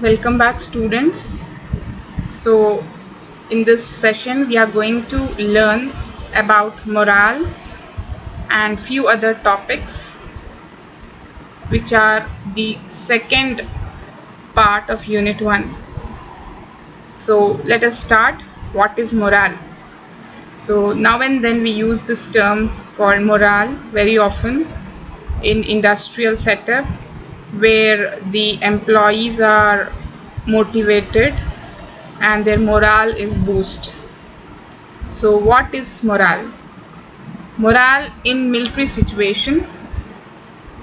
Welcome back, students. So, in this session, we are going to learn about morale and few other topics, which are the second part of Unit 1. So, let us start. What is morale? So, now and then we use this term called morale very often in industrial setup where the employees are motivated and their morale is boosted. So what is morale? Morale in military situation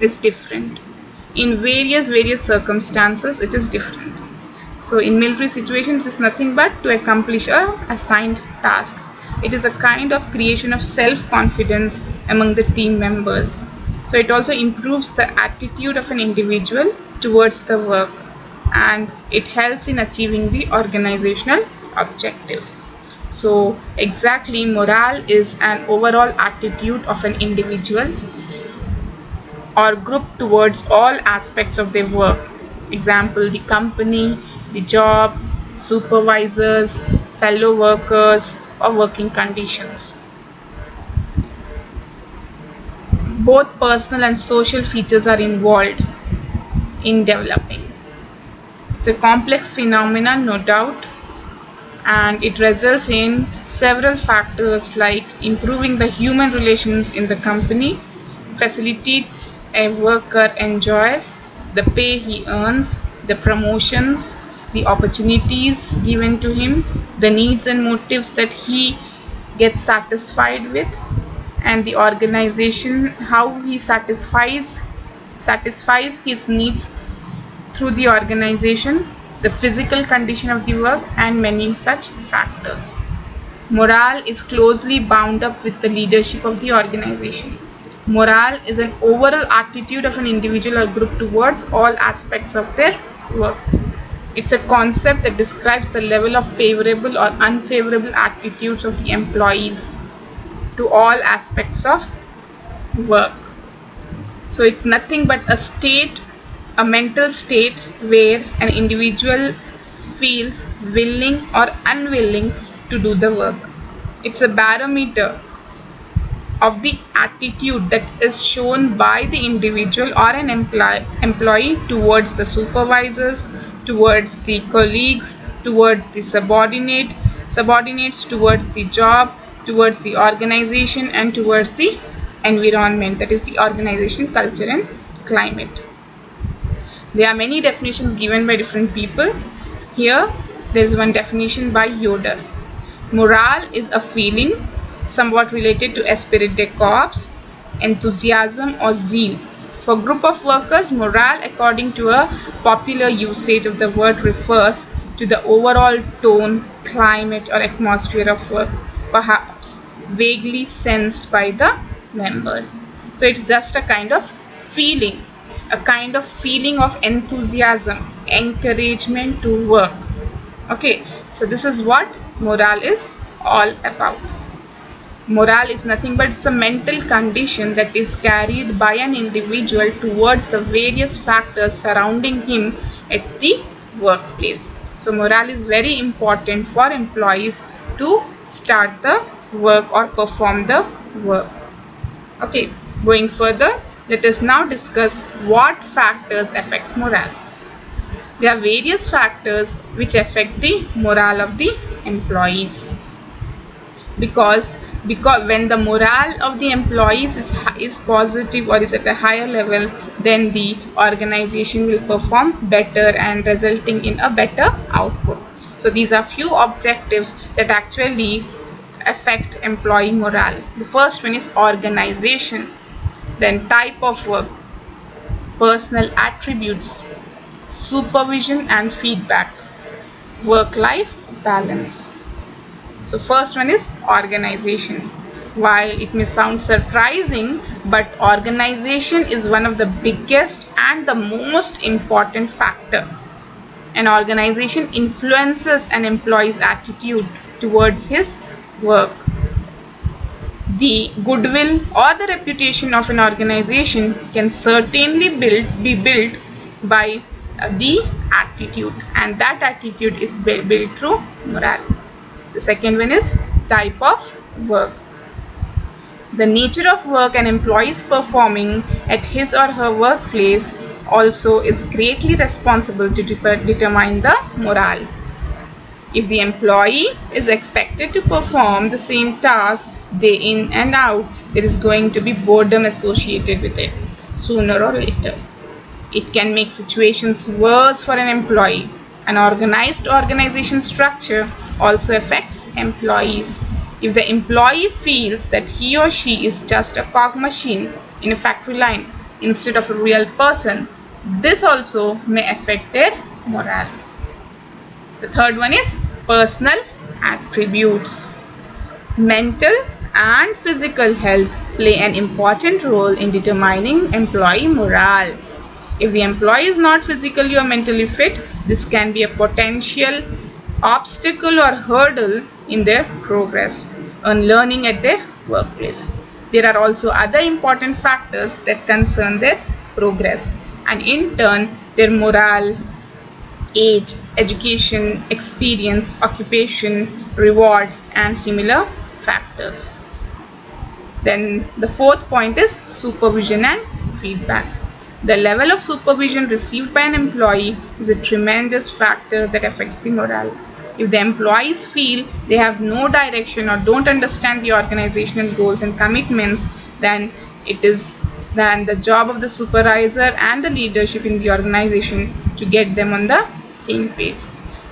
is different. In various circumstances it is different. So in military situation it is nothing but to accomplish a assigned task. It is a kind of creation of self-confidence among the team members. So it also improves the attitude of an individual towards the work, and it helps in achieving the organizational objectives. So exactly, morale is an overall attitude of an individual or group towards all aspects of their work. Example, the company, the job, supervisors, fellow workers, or working conditions. Both personal and social features are involved in developing. It's a complex phenomenon, no doubt, and it results in several factors like improving the human relations in the company, facilitates a worker enjoys, the pay he earns, the promotions, the opportunities given to him, the needs and motives that he gets satisfied with, and the organization how he satisfies his needs through the organization, the physical condition of the work, and many such factors. Morale is closely bound up with the leadership of the organization. Morale is an overall attitude of an individual or group towards all aspects of their work. It's a concept that describes the level of favorable or unfavorable attitudes of the employees to all aspects of work. So it's nothing but a mental state where an individual feels willing or unwilling to do the work. It's a barometer of the attitude that is shown by the individual or an employee towards the supervisors, towards the colleagues, towards the subordinates, towards the job, towards the organization, and towards the environment, that is the organization culture and climate. There are many definitions given by different people. Here, there is one definition by Yoder. Morale is a feeling somewhat related to esprit de corps, enthusiasm or zeal. For group of workers, morale, according to a popular usage of the word, refers to the overall tone, climate or atmosphere of work, perhaps vaguely sensed by the members. So it's just a kind of feeling of enthusiasm, encouragement to work. Okay, so this is what morale is all about. Morale is nothing but it's a mental condition that is carried by an individual towards the various factors surrounding him at the workplace. So morale is very important for employees to start the work or perform the work. Okay, going further, let us now discuss what factors affect morale. There are various factors which affect the morale of the employees, because when the morale of the employees is positive or is at a higher level, then the organization will perform better and resulting in a better output. So these are few objectives that actually affect employee morale. The first one is organization, then type of work, personal attributes, supervision and feedback, work-life balance. So first one is organization. While it may sound surprising, but organization is one of the biggest and the most important factor. An organization influences an employee's attitude towards his work. The goodwill or the reputation of an organization can certainly be built by the attitude, and that attitude is built through morale. The second one is type of work. The nature of work an employee is performing at his or her workplace also is greatly responsible to determine the morale. If the employee is expected to perform the same task day in and out, there is going to be boredom associated with it sooner or later. It can make situations worse for an employee. An organized organization structure also affects employees. If the employee feels that he or she is just a cog machine in a factory line instead of a real person, this also may affect their morale. The third one is personal attributes. Mental and physical health play an important role in determining employee morale. If the employee is not physically or mentally fit, this can be a potential obstacle or hurdle in their progress and learning at their workplace. There are also other important factors that concern their progress and in turn their morale: age, education, experience, occupation, reward, and similar factors. Then the fourth point is supervision and feedback. The level of supervision received by an employee is a tremendous factor that affects the morale. If the employees feel they have no direction or don't understand the organizational goals and commitments, then it is then the job of the supervisor and the leadership in the organization to get them on the same page.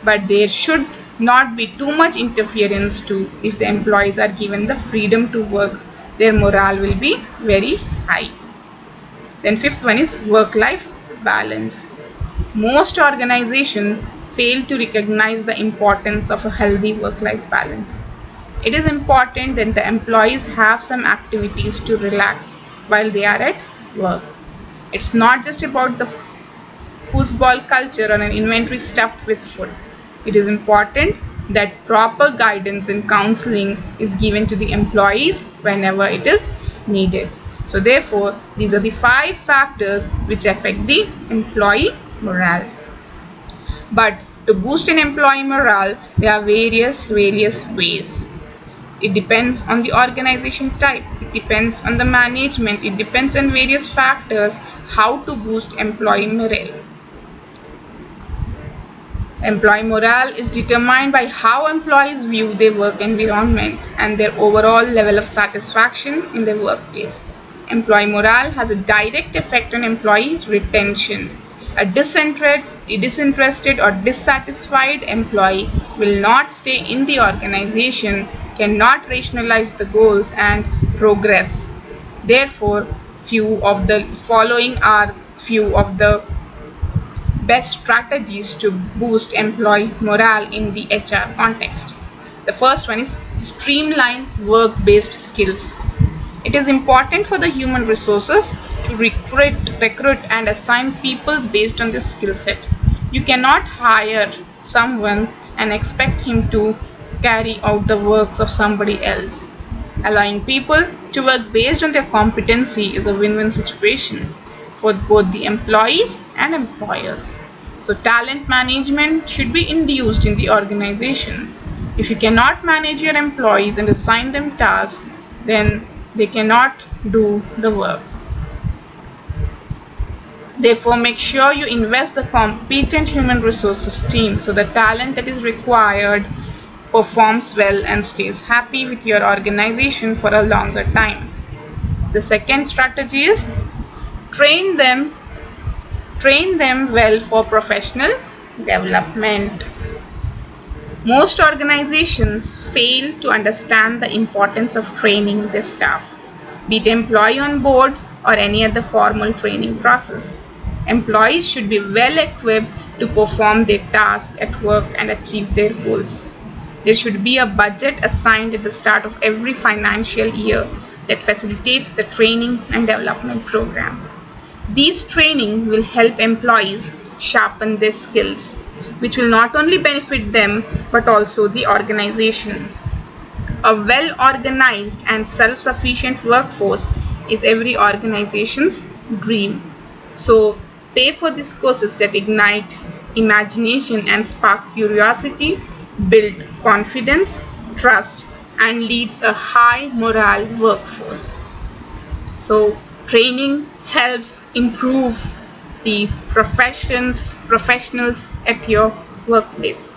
But there should not be too much interference too. If the employees are given the freedom to work, their morale will be very high. Then fifth one is work-life balance. Most organizations fail to recognize the importance of a healthy work-life balance. It is important that the employees have some activities to relax while they are at work. It's not just about the foosball culture or an inventory stuffed with food. It is important that proper guidance and counseling is given to the employees whenever it is needed. So therefore, these are the 5 factors which affect the employee morale. But to boost an employee morale, there are various ways. It depends on the organization type. It depends on the management. It depends on various factors how to boost employee morale. Employee morale is determined by how employees view their work environment and their overall level of satisfaction in their workplace. Employee morale has a direct effect on employee retention. A disinterested or dissatisfied employee will not stay in the organization, cannot rationalize the goals and progress. Therefore, few of the following are few of the best strategies to boost employee morale in the HR context. The first one is streamline work-based skills. It is important for the human resources to recruit and assign people based on their skill set. You cannot hire someone and expect him to carry out the works of somebody else. Allowing people to work based on their competency is a win-win situation for both the employees and employers. So talent management should be induced in the organization. If you cannot manage your employees and assign them tasks, then they cannot do the work. Therefore, make sure you invest the competent human resources team so the talent that is required performs well and stays happy with your organization for a longer time. The second strategy is train them well for professional development. Most organizations fail to understand the importance of training their staff, be it employee on board or any other formal training process. Employees should be well equipped to perform their tasks at work and achieve their goals. There should be a budget assigned at the start of every financial year that facilitates the training and development program. These training will help employees sharpen their skills, which will not only benefit them but also the organization. A well-organized and self-sufficient workforce is every organization's dream. So pay for these courses that ignite imagination and spark curiosity, build confidence, trust, and leads a high morale workforce. So training helps improve the professionals at your workplace.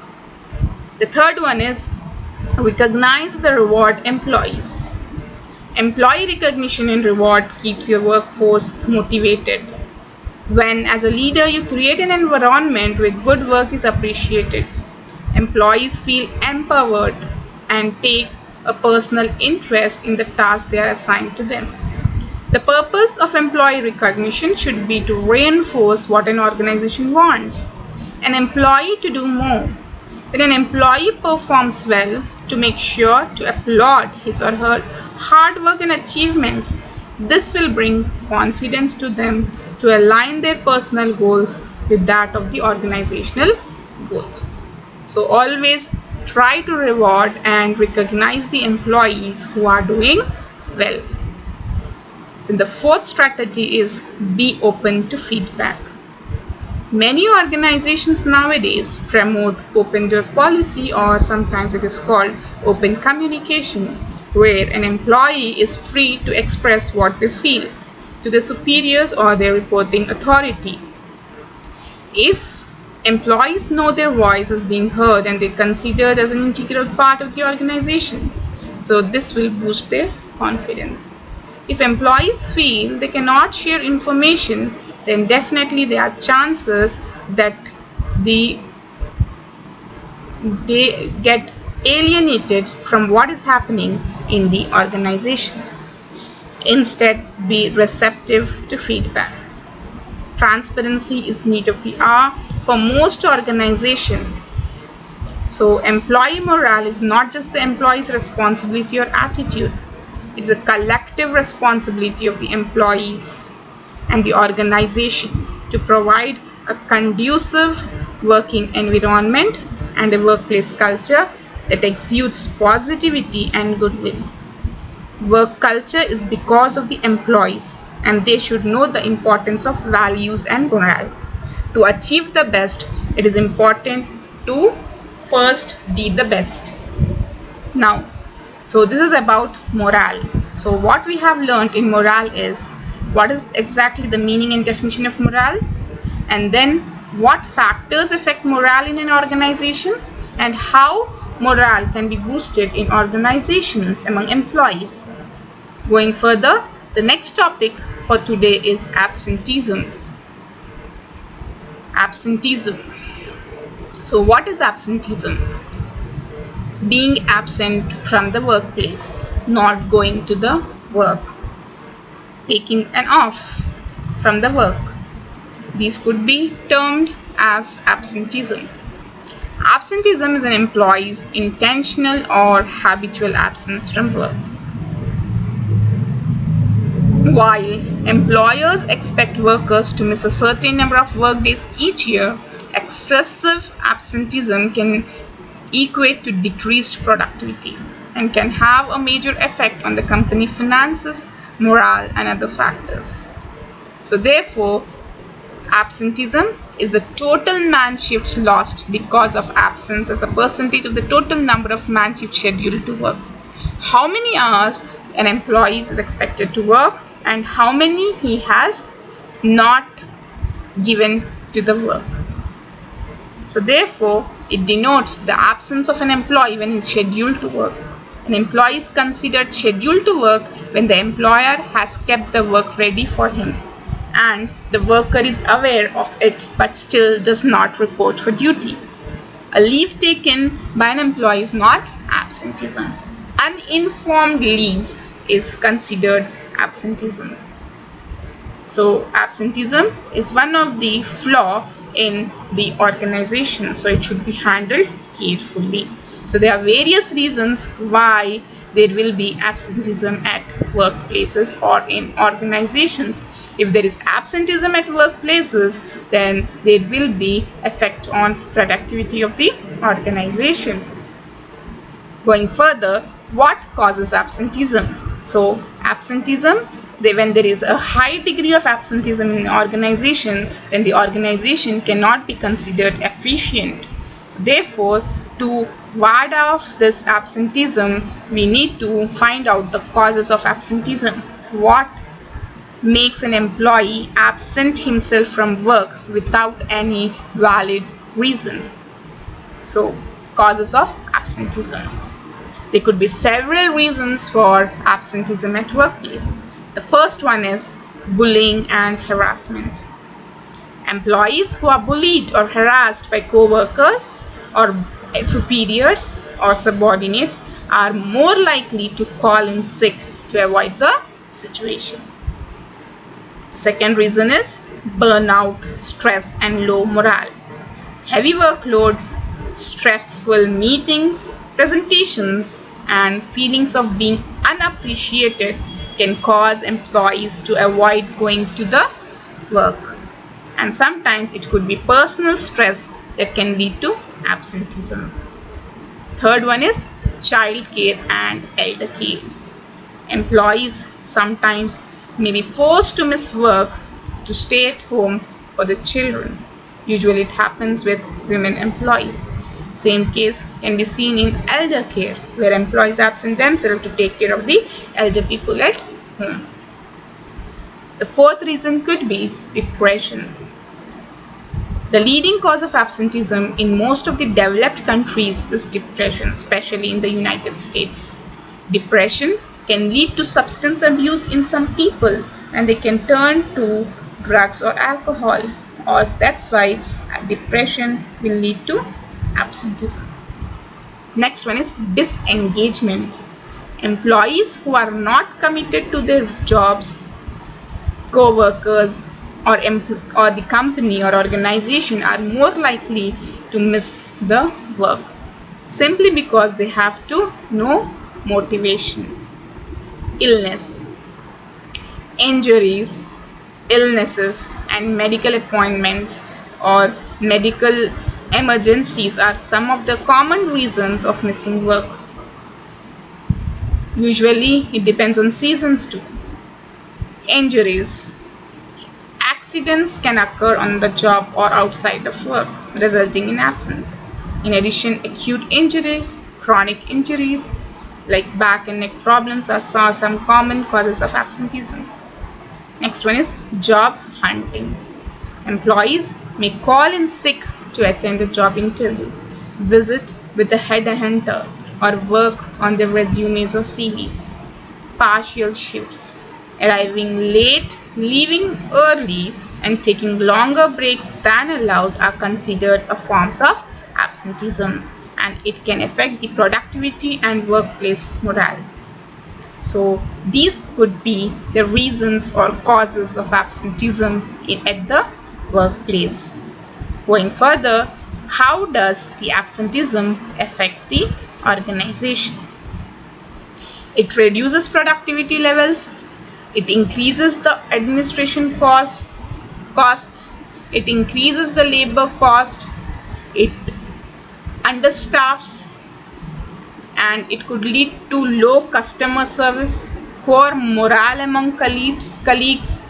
The third one is recognize the reward employees. Employee recognition and reward keeps your workforce motivated. When, as a leader, you create an environment where good work is appreciated, employees feel empowered and take a personal interest in the task they are assigned to them. The purpose of employee recognition should be to reinforce what an organization wants an employee to do more. When an employee performs well, to make sure to applaud his or her hard work and achievements. This will bring confidence to them to align their personal goals with that of the organizational goals. So always try to reward and recognize the employees who are doing well. Then the fourth strategy is be open to feedback. Many organizations nowadays promote open door policy, or sometimes it is called open communication, where an employee is free to express what they feel to their superiors or their reporting authority. If employees know their voice is being heard and they're considered as an integral part of the organization, so this will boost their confidence. If employees feel they cannot share information, then definitely there are chances that they get alienated from what is happening in the organization. Instead, be receptive to feedback. Transparency is need of the hour for most organizations. So employee morale is not just the employee's responsibility or attitude. It's a collective responsibility of the employees and the organization to provide a conducive working environment and a workplace culture that exudes positivity and goodwill. Work culture is because of the employees, and they should know the importance of values and morale. To achieve the best, it is important to first be the best. Now, so this is about morale. So what we have learned in morale is what is exactly the meaning and definition of morale, and then what factors affect morale in an organization, and how morale can be boosted in organizations among employees. Going further, the next topic for today is absenteeism. Absenteeism. So what is absenteeism? Being absent from the workplace, not going to the work, taking an off from the work. These could be termed as absenteeism. Absenteeism is an employee's intentional or habitual absence from work. While employers expect workers to miss a certain number of work days each year, excessive absenteeism can equate to decreased productivity and can have a major effect on the company finances, morale, and other factors. So therefore, absenteeism is the total man shifts lost because of absence as a percentage of the total number of man shifts scheduled to work. How many hours an employee is expected to work and how many he has not given to the work. So therefore, it denotes the absence of an employee when he is scheduled to work. An employee is considered scheduled to work when the employer has kept the work ready for him and the worker is aware of it but still does not report for duty. A leave taken by an employee is not absenteeism. Uninformed leave is considered absenteeism. So absenteeism is one of the flaw in the organization, so it should be handled carefully. So there are various reasons why there will be absenteeism at workplaces or in organizations. If there is absenteeism at workplaces, then there will be effect on productivity of the organization. Going further, what causes absenteeism? So absenteeism when there is a high degree of absenteeism in an organization, then the organization cannot be considered efficient. So therefore, to ward off this absenteeism, we need to find out the causes of absenteeism. What makes an employee absent himself from work without any valid reason? So, causes of absenteeism. There could be several reasons for absenteeism at workplace. The first one is bullying and harassment. Employees who are bullied or harassed by co-workers or superiors or subordinates are more likely to call in sick to avoid the situation. Second reason is burnout, stress, and low morale. Heavy workloads, stressful meetings, presentations, and feelings of being unappreciated can cause employees to avoid going to the work. And sometimes it could be personal stress that can lead to absenteeism. Third one is child care and elder care. Employees sometimes may be forced to miss work to stay at home for the children. Usually it happens with women employees. Same case can be seen in elder care, where employees absent themselves to take care of the elder people at home. The fourth reason could be depression. The leading cause of absenteeism in most of the developed countries is depression, especially in the United States. Depression can lead to substance abuse in some people, and they can turn to drugs or alcohol, or that's why depression will lead to absenteeism. Next one is disengagement. Employees who are not committed to their jobs, co-workers, or the company or organization are more likely to miss the work simply because they have no motivation. Illness, injuries, illnesses, and medical appointments or medical emergencies are some of the common reasons of missing work. Usually it depends on seasons too. Injuries. Accidents can occur on the job or outside of work, resulting in absence. In addition, acute injuries, chronic injuries like back and neck problems are some common causes of absenteeism. Next one is job hunting. Employees may call in sick to attend a job interview, visit with a headhunter, or work on their resumes or CVs. Partial shifts. Arriving late, leaving early, and taking longer breaks than allowed are considered a forms of absenteeism, and it can affect the productivity and workplace morale. So these could be the reasons or causes of absenteeism at the workplace. Going further, how does the absenteeism affect the organization? It reduces productivity levels. It increases the administration costs. It increases the labor cost. It understaffs, and it could lead to low customer service, poor morale among colleagues.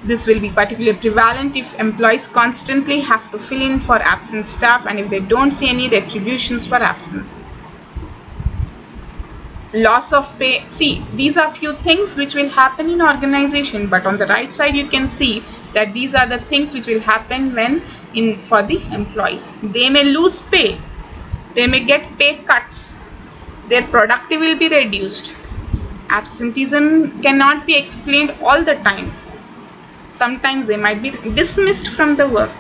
This will be particularly prevalent if employees constantly have to fill in for absent staff and if they don't see any retributions for absence. Loss of pay. See, these are few things which will happen in organization, but on the right side you can see that these are the things which will happen for the employees. They may lose pay, they may get pay cuts, their productivity will be reduced. Absenteeism cannot be explained all the time. Sometimes they might be dismissed from the work.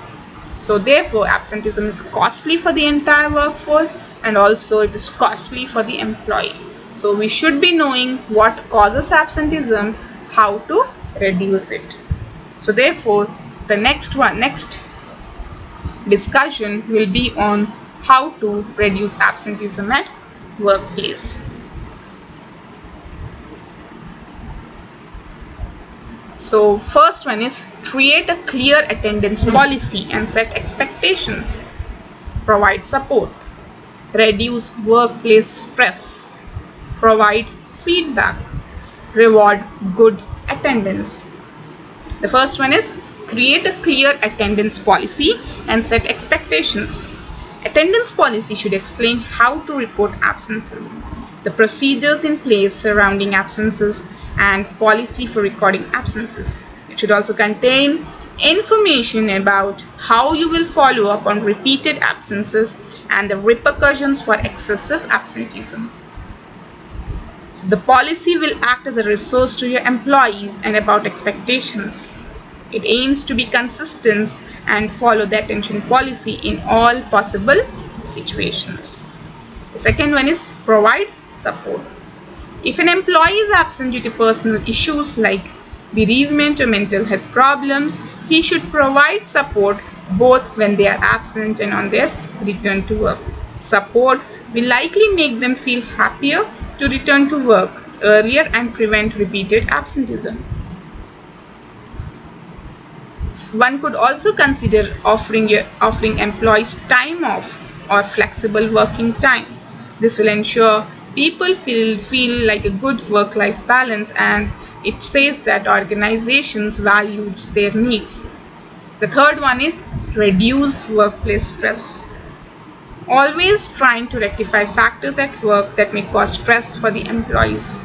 So therefore absenteeism is costly for the entire workforce, and also it is costly for the employee. So we should be knowing what causes absenteeism, how to reduce it. So therefore the next discussion will be on how to reduce absenteeism at workplace. So first one is create a clear attendance policy and set expectations. Provide support. Reduce workplace stress. Provide feedback. Reward good attendance. The first one is create a clear attendance policy and set expectations. Attendance policy should explain how to report absences, the procedures in place surrounding absences, and policy for recording absences. It should also contain information about how you will follow up on repeated absences and the repercussions for excessive absenteeism. So the policy will act as a resource to your employees and about expectations. It aims to be consistent and follow the attention policy in all possible situations. The second one is provide support. If an employee is absent due to personal issues like bereavement or mental health problems, he should provide support both when they are absent and on their return to work. Support will likely make them feel happier to return to work earlier and prevent repeated absenteeism. One could also consider offering employees time off or flexible working time. This will ensure people feel like a good work-life balance, and it says that organizations value their needs. The third one is reduce workplace stress. Always trying to rectify factors at work that may cause stress for the employees.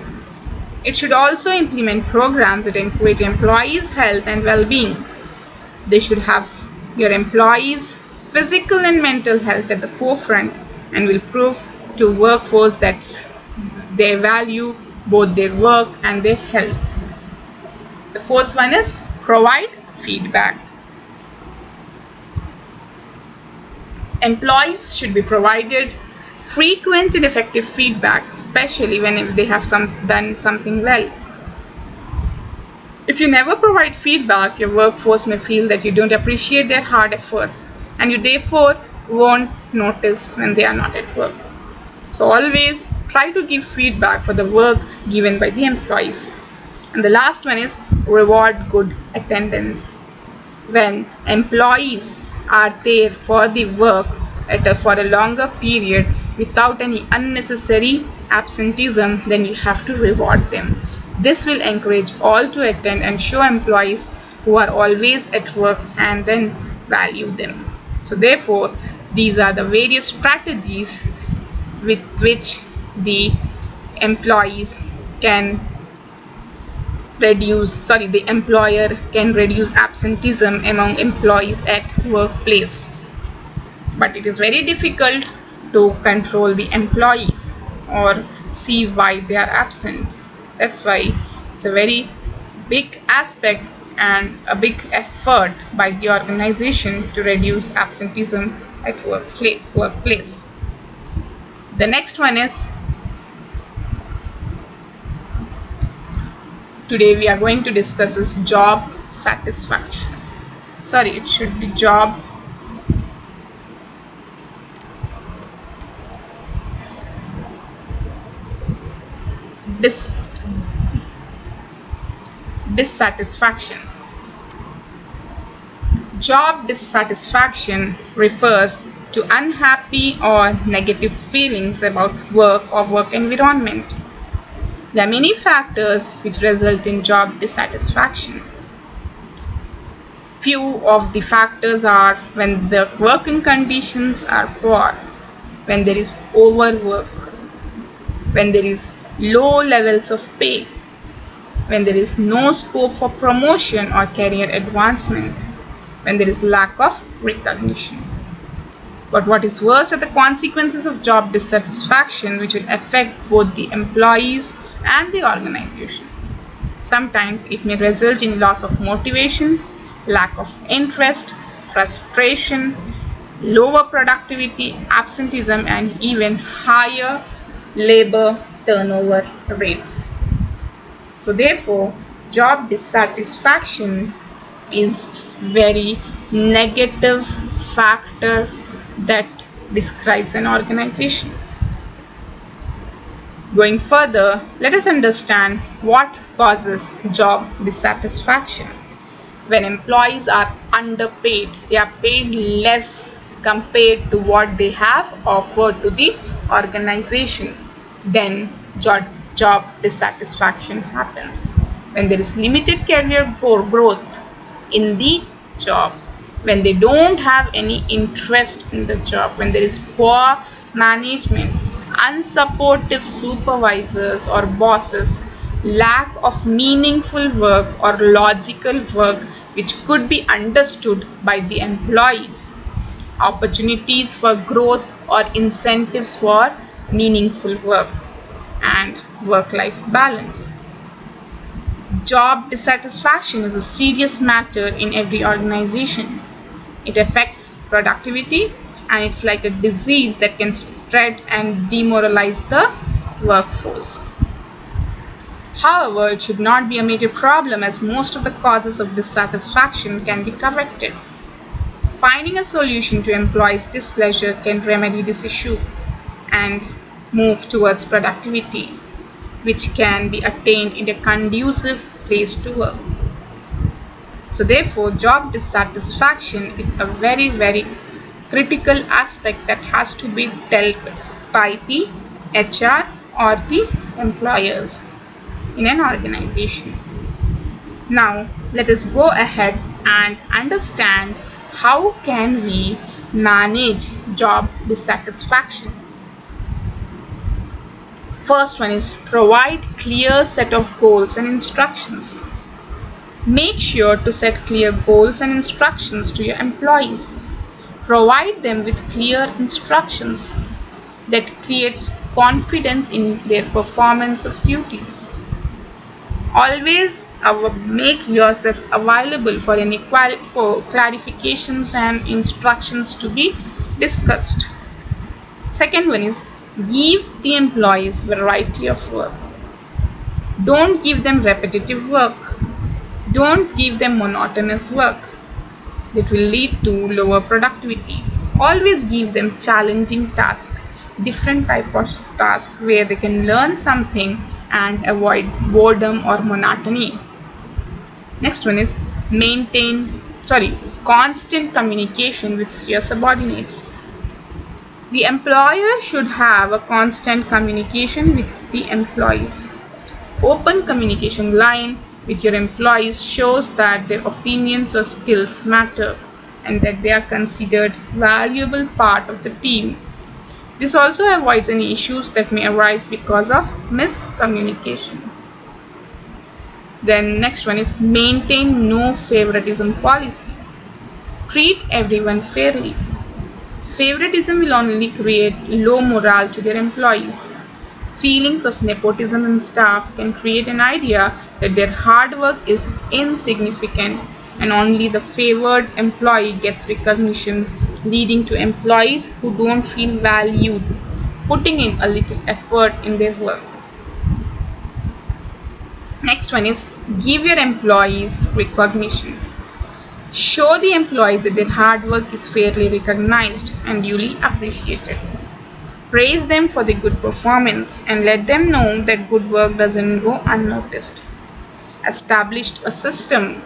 It should also implement programs that encourage employees' health and well-being. They should have your employees' physical and mental health at the forefront and will prove to workforce that they value both their work and their health. The fourth one is provide feedback. Employees should be provided frequent and effective feedback, especially when they have done something well. If you never provide feedback, your workforce may feel that you don't appreciate their hard efforts, and you therefore won't notice when they are not at work. So always try to give feedback for the work given by the employees. And the last one is reward good attendance. When employees are there for the work for a longer period without any unnecessary absenteeism, then you have to reward them. This will encourage all to attend and show employees who are always at work and then value them. So therefore, these are the various strategies with which the employees can the employer can reduce absenteeism among employees at workplace. But it is very difficult to control the employees or see why they are absent. That's why it's a very big aspect and a big effort by the organization to reduce absenteeism at workplace. The next one is, today we are going to discuss is job satisfaction. Sorry, it should be job dissatisfaction. Job dissatisfaction refers to unhappy or negative feelings about work or work environment. There are many factors which result in job dissatisfaction. Few of the factors are when the working conditions are poor, when there is overwork, when there is low levels of pay, when there is no scope for promotion or career advancement, when there is lack of recognition. But what is worse are the consequences of job dissatisfaction, which will affect both the employees and the organization. Sometimes it may result in loss of motivation, lack of interest, frustration, lower productivity, absenteeism, and even higher labor turnover rates. So therefore, job dissatisfaction is very negative factor that describes an organization. Going further, let us understand what causes job dissatisfaction. When employees are underpaid, they are paid less compared to what they have offered to the organization, then job dissatisfaction happens. when there is limited career growth in the job, when they don't have any interest in the job, when there is poor management, unsupportive supervisors or bosses, lack of meaningful work or logical work which could be understood by the employees, opportunities for growth or incentives for meaningful work, and work life balance. Job dissatisfaction is a serious matter in every organization. It affects productivity, and it's like a disease that can spread and demoralize the workforce. However, it should not be a major problem as most of the causes of dissatisfaction can be corrected. Finding a solution to employees' displeasure can remedy this issue and move towards productivity, which can be attained in a conducive place to work. So, therefore, job dissatisfaction is a very, very critical aspect that has to be dealt by the HR or the employers in an organization. Now, let us go ahead and understand how can we manage job dissatisfaction. First one is provide clear set of goals and instructions. Make sure to set clear goals and instructions to your employees. Provide them with clear instructions that creates confidence in their performance of duties. Always make yourself available for any clarifications and instructions to be discussed. Second one is give the employees variety of work. Don't give them repetitive work. Don't give them monotonous work. That will lead to lower productivity. Always give them challenging tasks, different type of tasks where they can learn something and avoid boredom or monotony. Next one is constant communication with your subordinates. The employer should have a constant communication with the employees. Open communication line with your employees shows that their opinions or skills matter and that they are considered valuable part of the team. This also avoids any issues that may arise because of miscommunication. Then next one is maintain no favoritism policy. Treat everyone fairly. Favoritism will only create low morale to their employees. Feelings of nepotism in staff can create an idea that their hard work is insignificant and only the favored employee gets recognition, leading to employees who don't feel valued, putting in a little effort in their work. Next one is give your employees recognition. Show the employees that their hard work is fairly recognized and duly appreciated. Praise them for their good performance and let them know that good work doesn't go unnoticed. Establish a system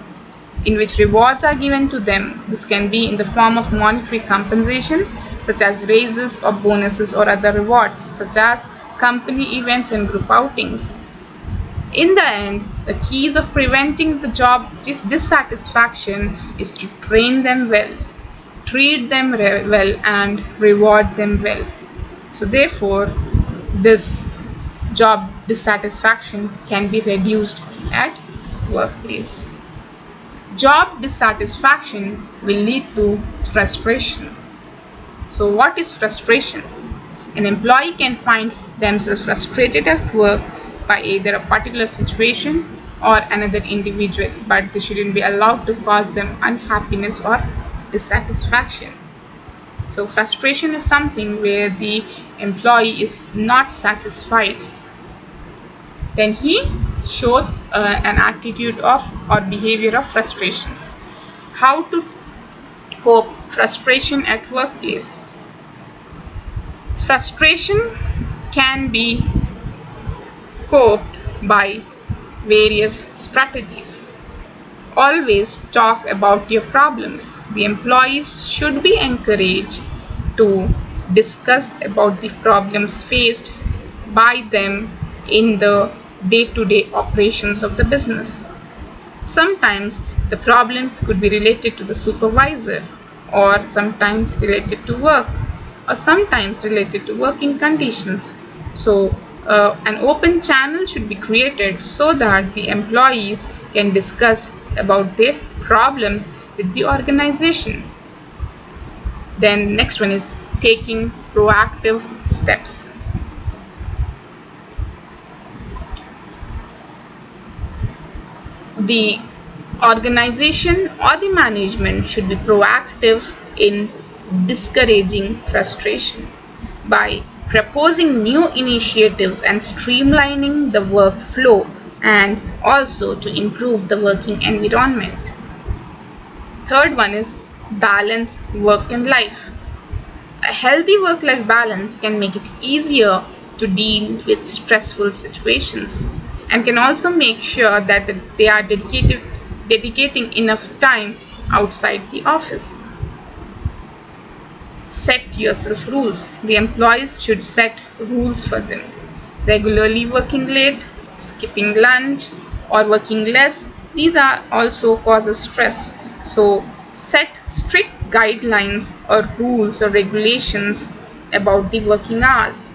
in which rewards are given to them. This can be in the form of monetary compensation, such as raises or bonuses, or other rewards, such as company events and group outings. In the end, the keys of preventing the job dissatisfaction is to train them well, treat them well, and reward them well. So therefore, this job dissatisfaction can be reduced at workplace. Job dissatisfaction will lead to frustration. So what is frustration? An employee can find themselves frustrated at work by either a particular situation or another individual, but they shouldn't be allowed to cause them unhappiness or dissatisfaction. So frustration is something where the employee is not satisfied. Then he shows an attitude of or behavior of frustration. How to cope frustration at workplace? Frustration can be coped by various strategies. Always talk about your problems. The employees should be encouraged to discuss about the problems faced by them in the day-to-day operations of the business. Sometimes the problems could be related to the supervisor, or sometimes related to work, or sometimes related to working conditions. So, an open channel should be created so that the employees can discuss about their problems with the organization. Then, next one is taking proactive steps. The organization or the management should be proactive in discouraging frustration by proposing new initiatives and streamlining the workflow, and also to improve the working environment. Third one is balance work and life. A healthy work life balance can make it easier to deal with stressful situations, and can also make sure that they are dedicating enough time outside the office. Set yourself rules. The employees should set rules for them. Regularly working late, skipping lunch, or working less, these are also causes stress. So set strict guidelines or rules or regulations about the working hours.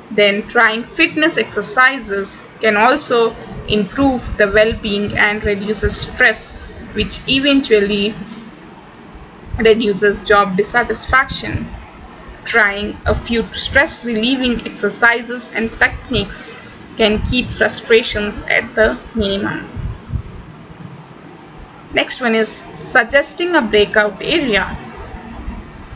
Then trying fitness exercises can also improve the well-being and reduces stress, which eventually reduces job dissatisfaction. Trying a few stress relieving exercises and techniques can keep frustrations at the minimum. Next one is suggesting a breakout area.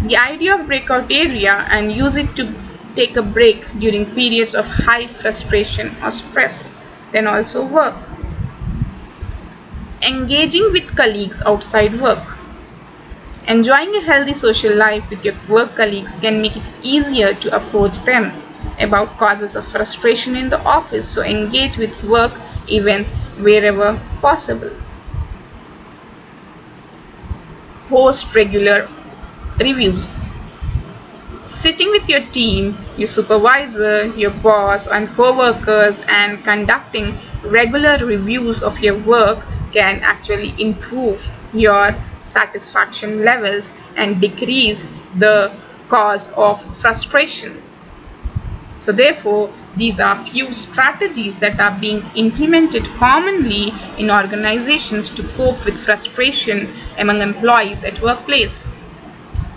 The idea of breakout area and use it to take a break during periods of high frustration or stress. Then also work. Engaging with colleagues outside work. Enjoying a healthy social life with your work colleagues can make it easier to approach them about causes of frustration in the office. So engage with work events wherever possible. Host regular reviews. Sitting with your team, your supervisor, your boss, and co-workers and conducting regular reviews of your work can actually improve your satisfaction levels and decrease the cause of frustration. So therefore, these are few strategies that are being implemented commonly in organizations to cope with frustration among employees at workplace.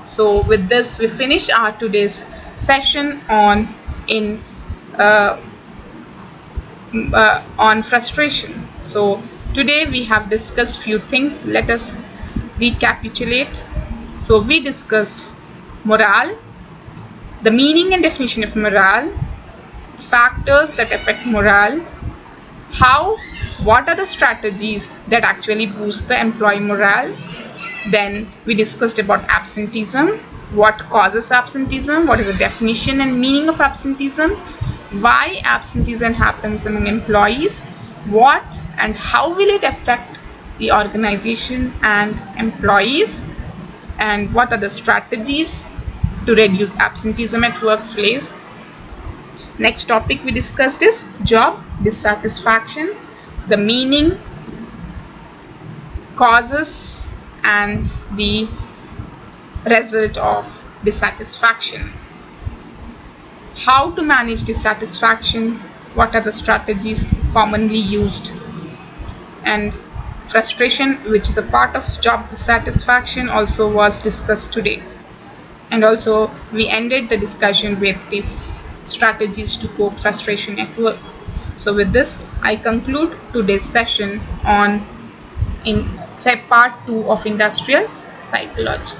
So with this, we finish our today's session uh, on frustration. So today we have discussed few things. Let us recapitulate. So we discussed morale, the meaning and definition of morale, factors that affect morale, how, what are the strategies that actually boost the employee morale. Then we discussed about absenteeism, what causes absenteeism, what is the definition and meaning of absenteeism, why absenteeism happens among employees, what and how will it affect the organization and employees, and what are the strategies to reduce absenteeism at workplace. Next topic we discussed is job dissatisfaction, the meaning, causes, and the result of dissatisfaction. How to manage dissatisfaction, what are the strategies commonly used, and frustration, which is a part of job dissatisfaction, also was discussed today. And also we ended the discussion with these strategies to cope frustration at work. So with this, I conclude today's session on in say part 2 of industrial psychology.